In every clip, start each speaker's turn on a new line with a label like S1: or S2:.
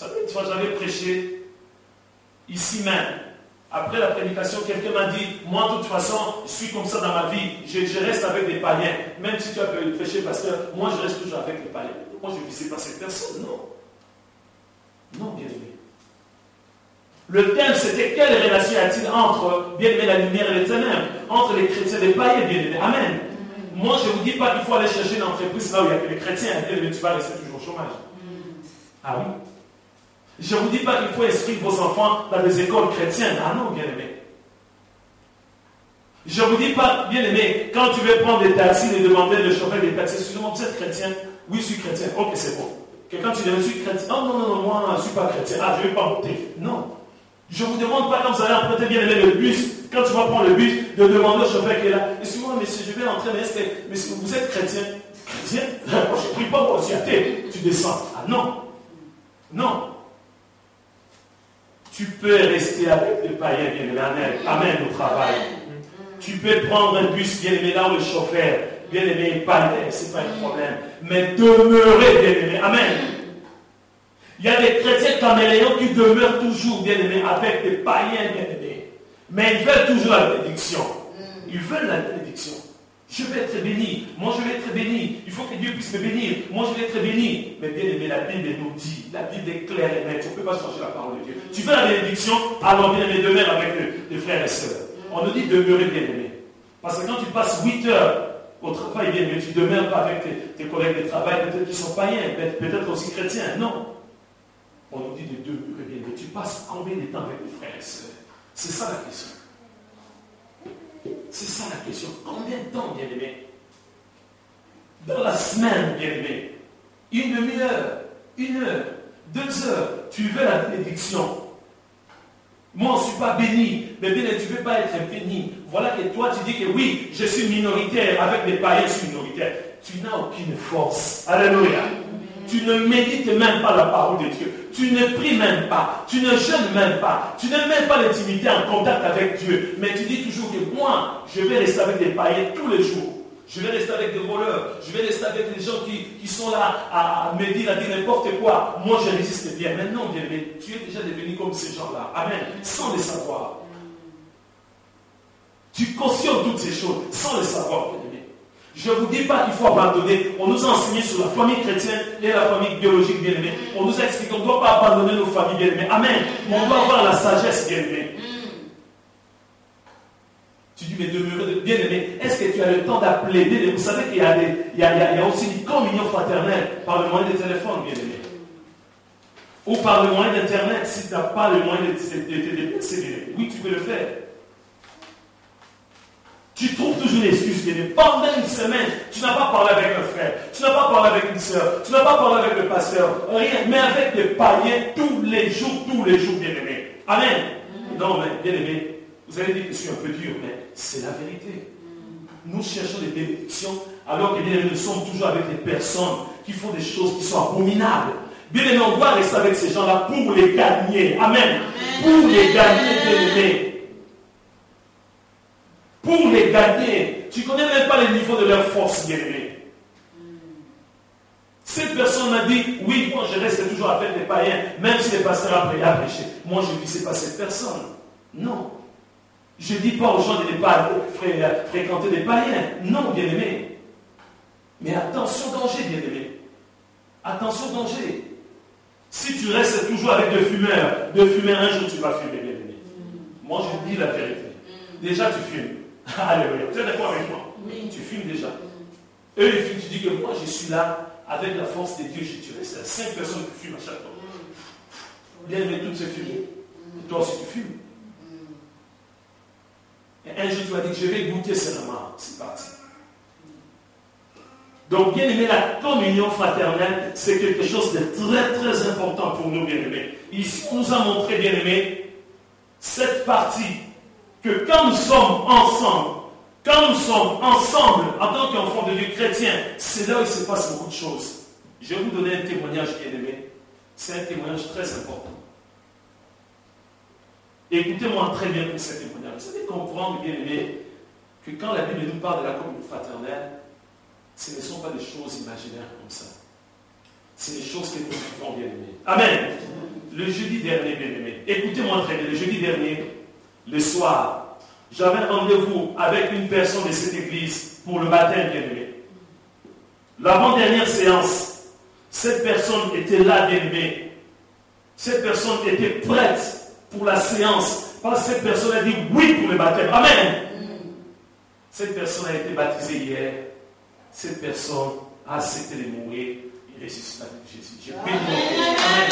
S1: Vous savez, une fois j'avais prêché ici même. Après la prédication, quelqu'un m'a dit, moi de toute façon, je suis comme ça dans ma vie, je reste avec des païens. Même si tu as prêché, pasteur, moi je reste toujours avec les païens. Moi je ne visais pas cette personne, non. Non, bien aimé. Le thème c'était quelle relation y a-t-il entre, bien aimé, la lumière et les ténèbres, entre les chrétiens et les païens, bien aimé. Amen. Moi je ne vous dis pas qu'il faut aller chercher une entreprise là où il n'y a que les chrétiens, bien aimé, tu vas rester toujours au chômage. Ah oui. Je ne vous dis pas qu'il faut inscrire vos enfants dans des écoles chrétiennes. Ah non, bien aimé. Je ne vous dis pas, bien aimé, quand tu veux prendre des taxis et demander le chauffeur des taxis, excusez-moi, vous êtes chrétien? Oui, je suis chrétien. Ok, c'est bon. Que quand tu dis, je suis chrétien, oh non, moi, je ne suis pas chrétien. Ah, je ne vais pas monter. Non. Je ne vous demande pas, quand vous allez emprunter, bien aimé, le bus, quand tu vas prendre le bus, de demander au chauffeur qui est là, excusez-moi, monsieur, je vais entrer, mais vous êtes chrétien? Chrétien? Moi, je ne prie pas, moi aussi, athée. Tu descends. Ah non. Non. Tu peux rester avec les païens, bien aimé, amen, au travail. Tu peux prendre un bus, bien aimé, là où le chauffeur, bien aimé, païen, ce n'est pas un problème. Mais demeurer, bien aimé, amen. Il y a des chrétiens caméléons qui demeurent toujours, bien aimé, avec des païens, bien aimés. Mais ils veulent toujours la bénédiction. Ils veulent la bénédiction. Je vais être béni. Moi, je vais être béni. Il faut que Dieu puisse me bénir. Moi, je vais être béni. Mais bien aimé, la Bible nous dit, la Bible est claire et nette. On ne peut pas changer la parole de Dieu. Tu veux la bénédiction, alors bien aimé, demeure avec les frères et sœurs. On nous dit demeurer, bien aimé. Parce que quand tu passes 8 heures au travail, bien aimé, tu ne demeures pas avec tes collègues de travail, peut-être qu'ils sont païens, peut-être aussi chrétiens. Non. On nous dit de demeurer, bien aimé. Tu passes combien de temps avec les frères et sœurs? C'est ça la question. C'est ça la question. Combien de temps, bien aimé? Dans la semaine, bien aimé. Une demi-heure, 1 heure, 2 heures. Tu veux la bénédiction. Moi, je ne suis pas béni. Mais bien, tu ne veux pas être béni. Voilà que toi, tu dis que oui, je suis minoritaire. Avec les païens, je suis minoritaire. Tu n'as aucune force. Alléluia. Tu ne médites même pas la parole de Dieu. Tu ne pries même pas. Tu ne jeûnes même pas. Tu n'as même pas l'intimité en contact avec Dieu. Mais tu dis toujours que moi, je vais rester avec des païens tous les jours. Je vais rester avec des voleurs. Je vais rester avec des gens qui sont là à me dire, à dire n'importe quoi. Moi, je résiste bien. Mais non, bien aimé, tu es déjà devenu comme ces gens-là. Amen. Sans le savoir. Tu cautionnes toutes ces choses sans le savoir, bien aimé. Je ne vous dis pas qu'il faut abandonner. On nous a enseigné sur la famille chrétienne et la famille biologique, bien aimée. On nous a expliqué qu'on ne doit pas abandonner nos familles, bien aimées. Amen. On doit avoir la sagesse, bien aimée. Tu dis, mais demeurer, bien aimé, est-ce que tu as le temps d'appeler? Bien aimé, vous savez qu'il y a aussi une communion fraternelle par le moyen des téléphones, bien aimé. Ou par le moyen d'Internet, si tu n'as pas le moyen de te déplacer, bien aimé. Oui, tu peux le faire. Tu trouves toujours une excuse, bien aimé. Pendant une semaine, tu n'as pas parlé avec un frère, tu n'as pas parlé avec une soeur, tu n'as pas parlé avec le pasteur, rien, mais avec des païens tous les jours, bien aimé. Amen. Non, mais bien aimé, vous allez dire que je suis un peu dur, mais c'est la vérité. Nous cherchons des bénédictions, alors que bien aimé, nous sommes toujours avec des personnes qui font des choses qui sont abominables. Bien aimé, on doit rester avec ces gens-là pour les gagner. Amen. Pour les gagner, bien aimé. Pour les gagner, tu ne connais même pas le niveau de leur force, bien aimé. Cette personne m'a dit, oui, moi je reste toujours avec les païens, même si les pasteurs a prêché. Moi je ne visais pas cette personne. Non. Je ne dis pas aux gens de ne pas fréquenter des païens. Non, bien aimé. Mais attention, danger, bien aimé. Attention, danger. Si tu restes toujours avec des fumeurs, un jour tu vas fumer, bien aimé. Moi je dis la vérité. Déjà tu fumes. Alléluia. Vous êtes d'accord avec moi? Oui. Tu fumes déjà. Eux, ils fument, tu dis que moi, je suis là, avec la force de Dieu, j'ai tué 5 personnes qui fument à chaque fois. Bien aimé, toutes ces fumées. Et toi aussi, tu fumes. Et un jour, tu vas dire que je vais goûter seulement. C'est parti. Donc, bien aimé, la communion fraternelle, c'est quelque chose de très, très important pour nous, bien aimés. Ici, on nous a montré, bien aimé, cette partie. Que quand nous sommes ensemble en tant qu'enfants de Dieu chrétiens, c'est là où il se passe beaucoup de choses. Je vais vous donner un témoignage, bien aimé. C'est un témoignage très important. Écoutez-moi très bien pour ce témoignage. Vous allez comprendre, bien aimé, que quand la Bible nous parle de la communion fraternelle, ce ne sont pas des choses imaginaires comme ça. C'est des choses que nous vivons, bien aimé. Amen. le jeudi dernier, bien-aimé, écoutez-moi très bien, le jeudi dernier, le soir, j'avais un rendez-vous avec une personne de cette église pour le baptême, bien-aimé. L'avant-dernière séance, cette personne était là, bien-aimé. Cette personne était prête pour la séance, parce que cette personne a dit oui pour le baptême. Amen. Cette personne a été baptisée hier. Cette personne a accepté de mourir et ressuscité avec Jésus. Je prie pour vous. Amen.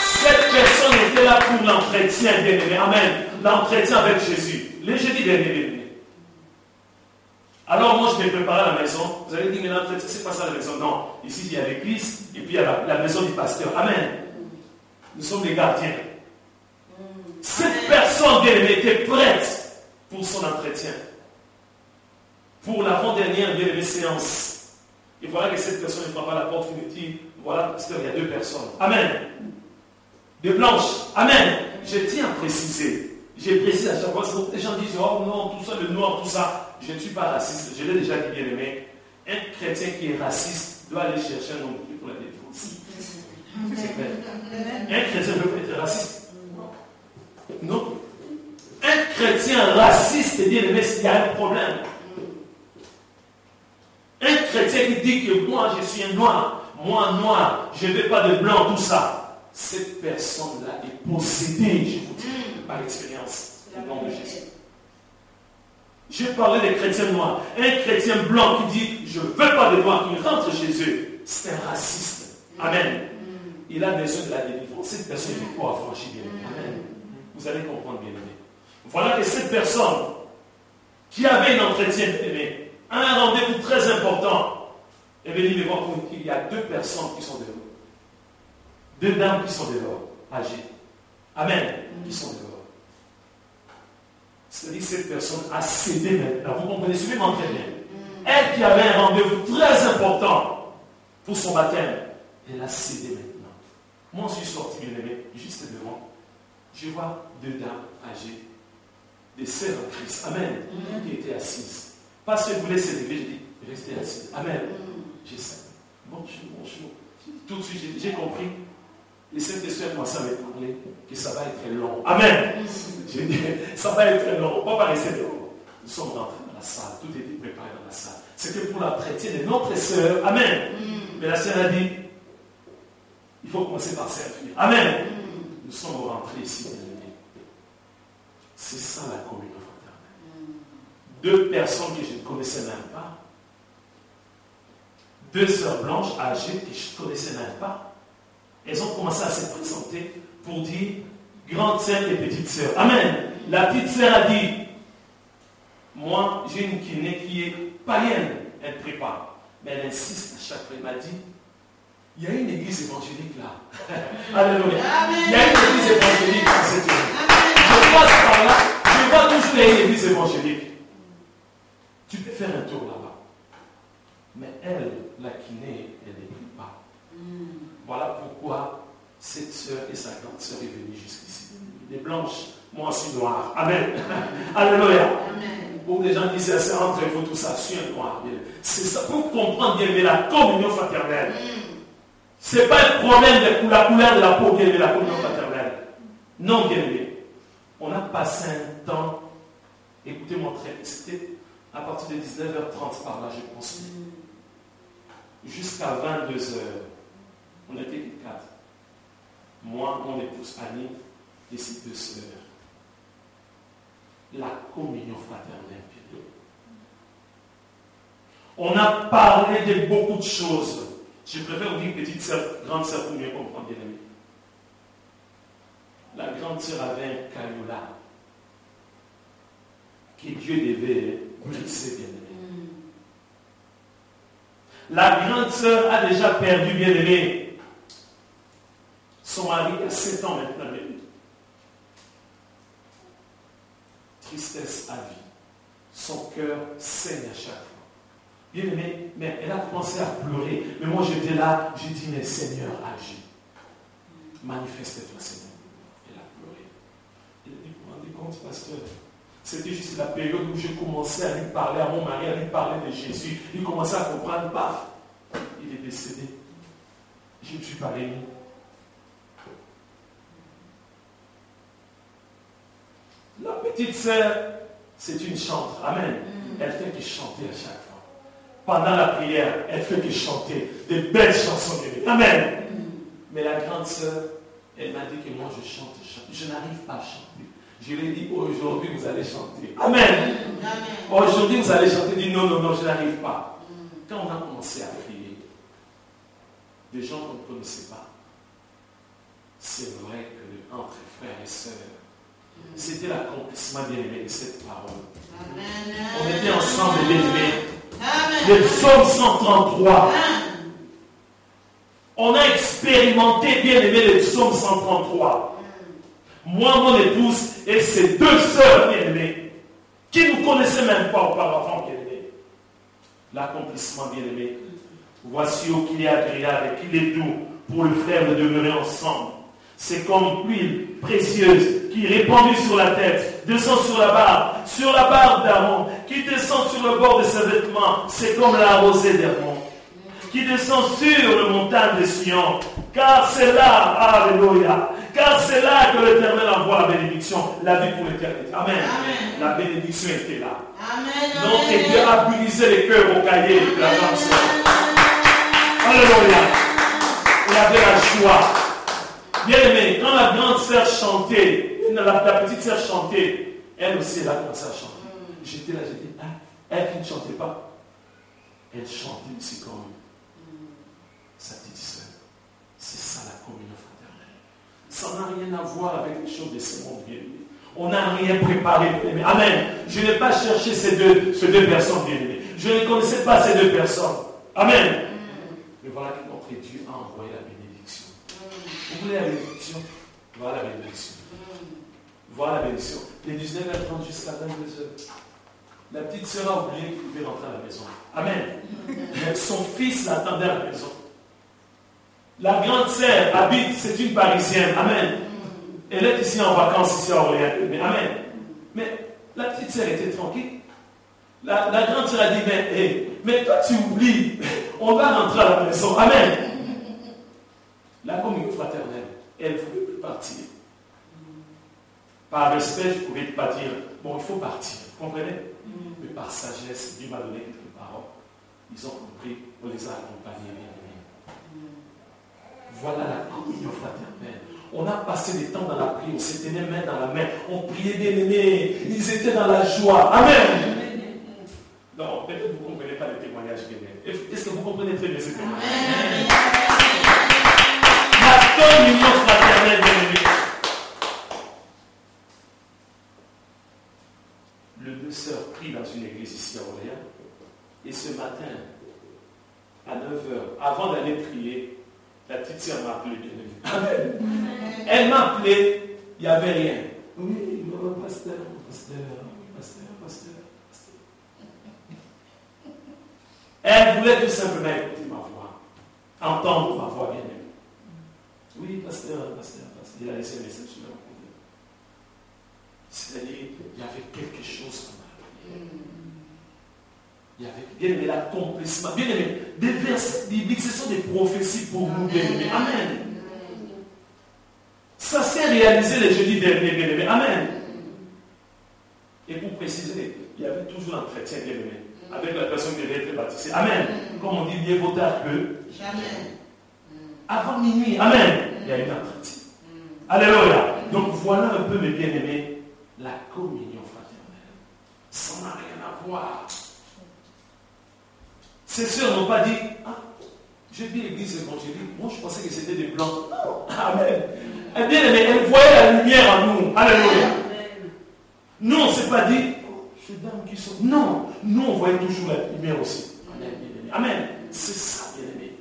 S1: Cette personne était là pour l'entretien, bien-aimé. Amen. L'entretien avec Jésus. Le jeudi dernier, bien-aimé. Alors moi, je m'ai préparé à la maison. Vous allez dire, mais l'entretien, c'est pas ça la maison. Non. Ici, il y a l'église et puis il y a la maison du pasteur. Amen. Nous sommes les gardiens. Cette personne, bien-aimé, était prête pour son entretien. Pour l'avant-dernière, bien-aimé, séance. Et voilà que cette personne ne frappe pas la porte, il me dit, voilà, pasteur, il y a 2 personnes. Amen. De blanches. Amen. Je tiens à préciser. J'ai précisé à chaque fois. Les gens disent, oh non, tout ça, le noir, tout ça. Je ne suis pas raciste. Je l'ai déjà dit, bien-aimé. Un chrétien qui est raciste doit aller chercher un homme pour la défense. C'est clair. Un chrétien peut être raciste. Non. Un chrétien raciste, bien-aimé, il y a un problème. Un chrétien qui dit que moi, je suis un noir, moi, noir, je ne veux pas de blanc, tout ça. Cette personne-là est possédée, je vous dis, par l'expérience, au nom de Jésus. J'ai parlé des chrétiens noirs. Un chrétien blanc qui dit, je ne veux pas de noirs, qui rentre chez eux, c'est un raciste. Amen. Il a besoin de la délivrance. Cette personne n'est pas affranchie, bien aimé. Amen. Vous allez comprendre, bien aimé. Voilà que cette personne qui avait un entretien, bien aimé, un rendez-vous très important, est venu me voir pour dire qu'il y a 2 personnes qui sont dehors. 2 dames qui sont dehors, âgées. Amen. Qui sont dehors. C'est-à-dire que cette personne a cédé maintenant. Vous comprenez, suivez-moi très bien. Elle qui avait un rendez-vous très important pour son baptême, elle a cédé maintenant. Moi, je suis sorti, bien aimé, juste devant. Je vois 2 dames âgées, des sœurs en Christ. Amen. Qui étaient assises. Parce que je voulais se lever, j'ai dit, restez assis. Amen. J'ai ça. Bonjour. Tout de suite, j'ai compris. Et cette esprit a commencé à me parler que ça va être long. Amen. J'ai dit, ça va être long. On ne va pas rester dehors. Nous sommes rentrés dans la salle. Tout était préparé dans la salle. C'était pour la chrétienne de notre sœur. Amen. Mais la sœur a dit, il faut commencer par servir. Amen. Nous sommes rentrés ici, bien aimés. C'est ça la communion. 2 personnes que je ne connaissais même pas. 2 sœurs blanches âgées que je ne connaissais même pas. Elles ont commencé à se présenter pour dire grande sœur et petite sœur. Amen. La petite sœur a dit, moi j'ai une kiné qui est païenne, elle prépare. Mais elle insiste à chaque fois. Elle m'a dit, il y a une église évangélique là. Alléluia. Il y a une église évangélique dans cette église. Je passe par là, je vois toujours qu'il y a une église évangélique. Tu peux faire un tour là-bas. Mais elle, la kiné, elle ne prie pas. Voilà pourquoi cette sœur et sa grande sœur est venue jusqu'ici. Les blanches, moi je suis noire. Amen. Alléluia. Pour les gens qui disent, c'est entre vous tout ça, je suis un noir. C'est ça, pour comprendre bien aimé, la communion fraternelle. Ce n'est pas un problème de la couleur de la peau, bien aimé, la communion fraternelle. Non, bien aimé. On a passé un temps, écoutez-moi très bien, c'était à partir de 19h30 par là, je pense. Jusqu'à 22h. On était que 4. Moi, mon épouse Annie et ses 2 sœurs. La communion fraternelle. On a parlé de beaucoup de choses. Je préfère vous dire petite sœur, grande sœur pour mieux comprendre, bien aimé. La grande sœur avait un caillou là que Dieu devait glisser, bien aimé. La grande sœur a déjà perdu, bien aimé. Son mari a 7 ans maintenant. Tristesse à vie. Son cœur saigne à chaque fois. Bien aimé, mais elle a commencé à pleurer. Mais moi j'étais là, j'ai dit, mais Seigneur, agis. Manifeste-toi, Seigneur. Elle a pleuré. Elle a dit, vous vous rendez compte, pasteur? C'était juste la période où j'ai commencé à lui parler, à mon mari, à lui parler de Jésus. Il commençait à comprendre, paf, il est décédé. Je ne suis pas réuni. petite sœur, c'est une chanteuse. Amen. Elle fait que chanter à chaque fois. Pendant la prière, elle fait que chanter des belles chansons. Amen. Mais la grande sœur, elle m'a dit que moi je chante. Je n'arrive pas à chanter. Je lui ai dit, aujourd'hui vous allez chanter. Amen. Aujourd'hui vous allez chanter. Elle dit, non, je n'arrive pas. Quand on a commencé à prier, des gens qu'on ne connaissait pas, c'est vrai que entre frères et sœurs, c'était l'accomplissement bien-aimé de cette parole. On était ensemble, bien-aimés. Le psaume 133. On a expérimenté, bien-aimé, le psaume 133. Moi, mon épouse et ses deux sœurs bien-aimées, qui ne nous connaissaient même pas auparavant, bien-aimés. L'accomplissement, bien-aimé. Voici ô qu'il est agréable et qu'il est doux pour le frère de demeurer ensemble. C'est comme l'huile précieuse qui répandue sur la tête, descend sur la barbe d'Aaron, qui descend sur le bord de ses vêtements. C'est comme la rosée d'Hermon, qui descend sur le montagne de Sion. Car c'est là, alléluia, car c'est là que l'Éternel envoie la bénédiction, la vie pour l'éternité. Amen. Amen. La bénédiction était là. Amen. Donc, et Dieu a brisé les cœurs au cahier de la grande sœur. Alléluia. Il avait la joie. Bien aimé, quand la grande sœur chantait, la petite sœur chantait, elle aussi, elle a commencé à chanter. J'étais là, j'ai dit, elle qui ne chantait pas, elle chantait aussi comme sa petite sœur. C'est ça la communion fraternelle. Ça n'a rien à voir avec les choses de ce monde bien aimé. On n'a rien préparé, bien aimé. Amen. Je n'ai pas cherché ces deux personnes bien aimées. Je ne connaissais pas ces deux personnes. Amen. Mais voilà que notre Dieu a envoyé la bénédiction. Vous voulez la bénédiction? Voilà la bénédiction. Voilà la bénédiction. Les 19h30 jusqu'à 22h. La petite sœur a oublié qu'il pouvait rentrer à la maison. Amen. Son fils l'attendait à la maison. La grande sœur habite, c'est une Parisienne. Amen. Elle est ici en vacances, ici à Orléans. Amen. Mais la petite sœur était tranquille. La grande sœur a dit, mais toi tu oublies, on va rentrer à la maison. Amen. La communion fraternelle, elle ne pouvait plus partir. Par respect, je ne pouvais pas dire, bon, il faut partir. Vous comprenez? Mais par sagesse, Dieu m'a donné quelques paroles. Ils ont compris, on les a accompagnés. Voilà la communion fraternelle. On a passé des temps dans la prière, on se tenait main dans la main, on priait bien aimé, ils étaient dans la joie. Amen. Non, peut-être que vous ne comprenez pas les témoignages bien aimés. Est-ce que vous comprenez très bien ces témoignages? La communion fraternelle bien aimé. Le deux sœurs prient dans une église ici à Orléans, et ce matin, à 9h, avant d'aller prier, la petite sœur m'a appelé bien aimé. Amen. Elle m'a appelé, il n'y avait rien. Oui, pasteur. Elle voulait tout simplement écouter ma voix, entendre ma voix bien aimée. Oui, pasteur. Il a laissé un message sur la prière. C'est-à-dire, il y avait quelque chose dans ma prière. Il y avait, bien aimé, l'accomplissement. Bien aimé, des versets bibliques, ce sont des prophéties pour nous, bien aimé. Amen. Ça s'est réalisé les jeudis derniers, bien aimé. Amen. Et pour préciser, il y avait toujours un chrétien, bien aimé, avec la personne qui devait être baptisée. Amen. Comme on dit, mieux vaut tard que jamais. Avant minuit. Amen. Il y a une entretien. Alléluia. Donc voilà un peu, mes bien-aimés, la communion fraternelle. Ça n'a rien à voir. Ces sœurs n'ont pas dit, j'ai vu l'église évangélique, moi je pensais que c'était des blancs. Non. Amen. Eh bien aimé, elle voyait la lumière en nous. Alléluia. Nous, on ne s'est pas dit, ces dames qui sont. Non, nous, on voyait toujours la lumière aussi. Amen. Amen. C'est ça, bien aimé.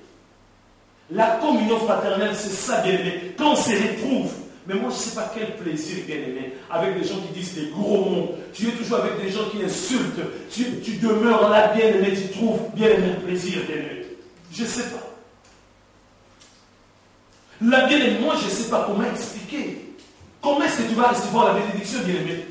S1: La communion fraternelle, c'est ça, bien aimé. Quand on se retrouve, mais moi, je ne sais pas quel plaisir, bien aimé, avec des gens qui disent des gros mots. Tu es toujours avec des gens qui insultent. Tu demeures là, bien aimé, tu trouves bien aimé un plaisir, bien aimé. Je ne sais pas. La bien aimé, moi, je ne sais pas comment expliquer. Comment est-ce que tu vas recevoir la bénédiction, bien aimé?